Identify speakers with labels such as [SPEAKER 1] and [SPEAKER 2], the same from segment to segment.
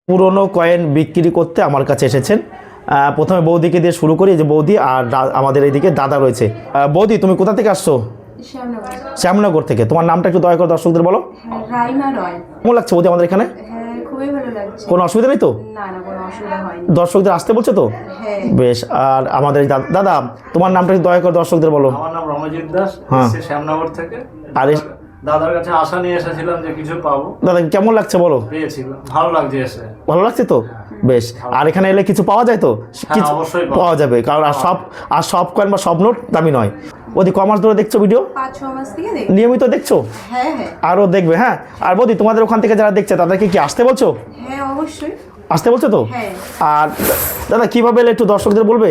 [SPEAKER 1] পুরনো কয়েন বিক্রি করতে আমার কাছে এসেছেন। প্রথমে বৌদিকে দিয়ে শুরু করি, যে বৌদি আর আমাদের এইদিকে দাদা রয়েছে। বৌদি, তুমি কোথা থেকে আসছো? শ্যামনগর থেকে। তোমার নামটা একটু দয়া করে দর্শকদের বলো।
[SPEAKER 2] রাইমা রয়।
[SPEAKER 1] কেমন লাগছে বৌদি আমাদের এখানে?
[SPEAKER 2] হ্যাঁ, খুবই ভালো লাগছে।
[SPEAKER 1] কোনো অসুবিধা নেই তো?
[SPEAKER 2] না না, কোনো অসুবিধা হয়নি।
[SPEAKER 1] দর্শকদের আসতে বলছে তো?
[SPEAKER 2] হ্যাঁ।
[SPEAKER 1] বেশ। আর আমাদের দাদা, তোমার নামটা একটু দয়া করে দর্শকদের বলো।
[SPEAKER 3] আমার নাম রমজিৎ দাস, শ্যামনগর থেকে।
[SPEAKER 1] আর
[SPEAKER 3] দাদার কাছে আশা নিয়ে এসেছিলাম যে কিছু পাবো।
[SPEAKER 1] দাদা কেমন লাগছে বলো?
[SPEAKER 3] পেয়েছিলাম, ভালো লাগছে এসে।
[SPEAKER 1] ভালো লাগছে তো? বেশ। আর এখানে এলে কিছু পাওয়া যায় তো? কিছু
[SPEAKER 3] অবশ্যই
[SPEAKER 1] পাওয়া যাবে, কারণ আর সব কয়েন বা সব নোট দামি নয়। বৌদি কমাস ধরে দেখছো ভিডিও?
[SPEAKER 2] 5-6 মাস থেকে দেখি।
[SPEAKER 1] নিয়মিত দেখছো?
[SPEAKER 2] হ্যাঁ হ্যাঁ।
[SPEAKER 1] আরও দেখবে। হ্যাঁ। আর বৌদি, তোমাদের ওখান থেকে যারা দেখছে তাদেরকে কি আসতে বলছো?
[SPEAKER 2] হ্যাঁ অবশ্যই
[SPEAKER 1] আসতে বলছো তো?
[SPEAKER 2] হ্যাঁ।
[SPEAKER 1] আর দাদা কিভাবে এলে একটু দর্শকদের বলবে?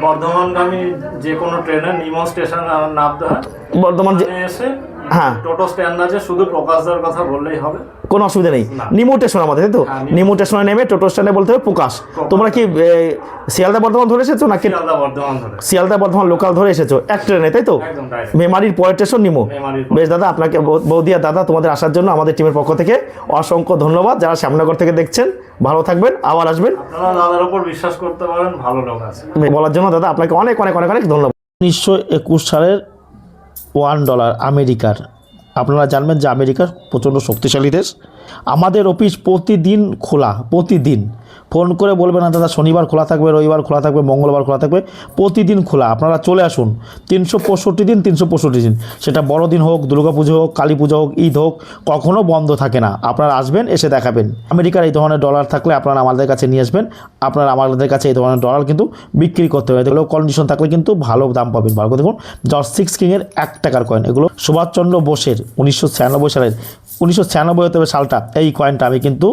[SPEAKER 3] বর্ধমানগামী যে কোনো ট্রেনে নিমো স্টেশন নামতে হয়।
[SPEAKER 1] বর্ধমান যে
[SPEAKER 3] এসে
[SPEAKER 1] হ্যাঁ,
[SPEAKER 3] টোটো স্ট্যান্ড আছে, শুধু প্রকাশদার কথা বললেই হবে।
[SPEAKER 1] কোনো অসুবিধা নেই। নিমো স্টেশন আমাদের, তাই তো? নিমো স্টেশনে নেমে টোটো স্ট্যান্ডে বলতে হবে প্রকাশ। তোমরা কি শিয়ালদা বর্ধমান ধরে এসেছো নাকি? শিয়ালদা বর্ধমান লোকাল ধরে এসেছো এক ট্রেনে, তাই তো? মেমারির পরের স্টেশন নিমো। বেশ দাদা, আপনাকে বৌদি আর দাদা তোমাদের আসার জন্য আমাদের টিমের পক্ষ থেকে অসংখ্য ধন্যবাদ। যারা শ্যামনগর থেকে দেখছেন ভালো থাকবেন, আবার আসবেন।
[SPEAKER 3] আপনারা দাদার উপর বিশ্বাস করতে পারেন, ভালো লোক আছে।
[SPEAKER 1] বলার জন্য দাদা আপনাকে অনেক অনেক অনেক অনেক ধন্যবাদ। 1921 সালের $1 আমেরিকার। আপনারা জানবেন যে আমেরিকার প্রচণ্ড শক্তিশালী দেশ। আমাদের অফিস প্রতিদিন খোলা, প্রতিদিন। ফোন করে বলবে না দাদা শনিবার খোলা থাকবে, রবিবার খোলা থাকবে, মঙ্গলবার খোলা থাকবে, প্রতিদিন খোলা। আপনারা চলে আসুন। 365 দিন 365 দিন, সেটা বড়দিন হোক, দুর্গাপুজো হোক, কালী পুজো হোক, ঈদ হোক, কখনও বন্ধ থাকে না। আপনারা আসবেন, এসে দেখাবেন। আমেরিকার এই ধরনের ডলার থাকলে আপনারা আমাদের কাছে নিয়ে আসবেন। আপনারা আমাদের কাছে এই ধরনের ডলার কিন্তু বিক্রি করতে হবে। এগুলো কন্ডিশন থাকলে কিন্তু ভালো দাম পাবেন। ভালো করে দেখুন, জর্জ 6 কিংয়ের 1 টাকার কয়েন। এগুলো সুভাষচন্দ্র বোসের 1996 সালের, 1996 হতে হবে সালটা। এই কয়েনটা আমি কিন্তু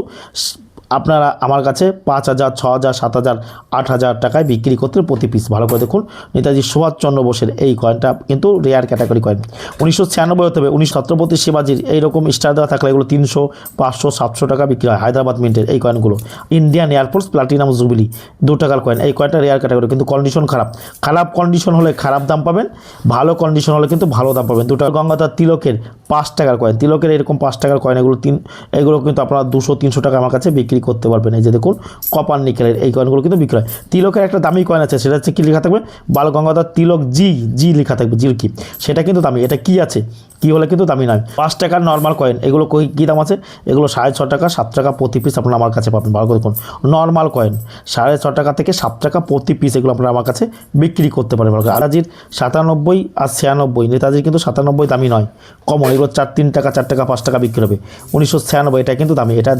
[SPEAKER 1] আপনারা আমার কাছে 5,000, 6,000, 7,000, 8,000 টাকায় বিক্রি করতে প্রতি পিস। ভালো করে দেখুন, নেতাজি সুভাষচন্দ্র বোসের এই কয়েনটা কিন্তু রেয়ার ক্যাটাগরি কয়েন। 1996 হতে হবে। ছত্রপতি শিবাজির এইরকম স্টার দেওয়া থাকলে এগুলো 300, 500, 700 টাকা বিক্রি হয়। হায়দ্রাবাদ মিন্টের এই কয়েনগুলো। ইন্ডিয়ান এয়ারফোর্স প্লাটিনাম জুবিলি 2 টাকার কয়েন। এই কয়েনটা রেয়ার ক্যাটাগরি, কিন্তু কন্ডিশন খারাপ। খারাপ কন্ডিশন হলে খারাপ দাম পাবেন, ভালো কন্ডিশন হলে কিন্তু ভালো দাম পাবেন। 2 টাকা। গঙ্গাধর তিলকের 5 টাকার কয়েন। তিলকের এরকম 5 টাকার কয়েন, এগুলো কিন্তু আপনারা 200-300 টাকা আমার কাছে বিক্রি করতে পারবেন। এই যে দেখুন, কপার নিকেলের এই কয়েনগুলো কিন্তু বিক্রি হয়। তিলকের একটা দামি কয়েন আছে, সেটা হচ্ছে কি লেখা থাকবে? বাল গঙ্গাধর তিলক জি লেখা থাকবে, জির কি, সেটা কিন্তু দামি। এটা কি আছে, কি হলে কিন্তু দামি নয়। 5 টাকার নর্মাল কয়েন, এগুলো কী দাম আছে? এগুলো 6.5 টাকা, 7 টাকা প্রতি পিস আপনারা আমার কাছে পাবেন। ভালো করে দেখুন, নর্মাল কয়েন 6.5 টাকা থেকে 7 টাকা প্রতি পিস, এগুলো আপনারা আমার কাছে বিক্রি করতে পারেন। আলাজির 97 আর 96, নেতাজির কিন্তু 97 দামি নয়, কমন। এগুলো 3 টাকা, 4 টাকা, 5 টাকা বিক্রি হবে। 1996 এটা কিন্তু দামি। এটা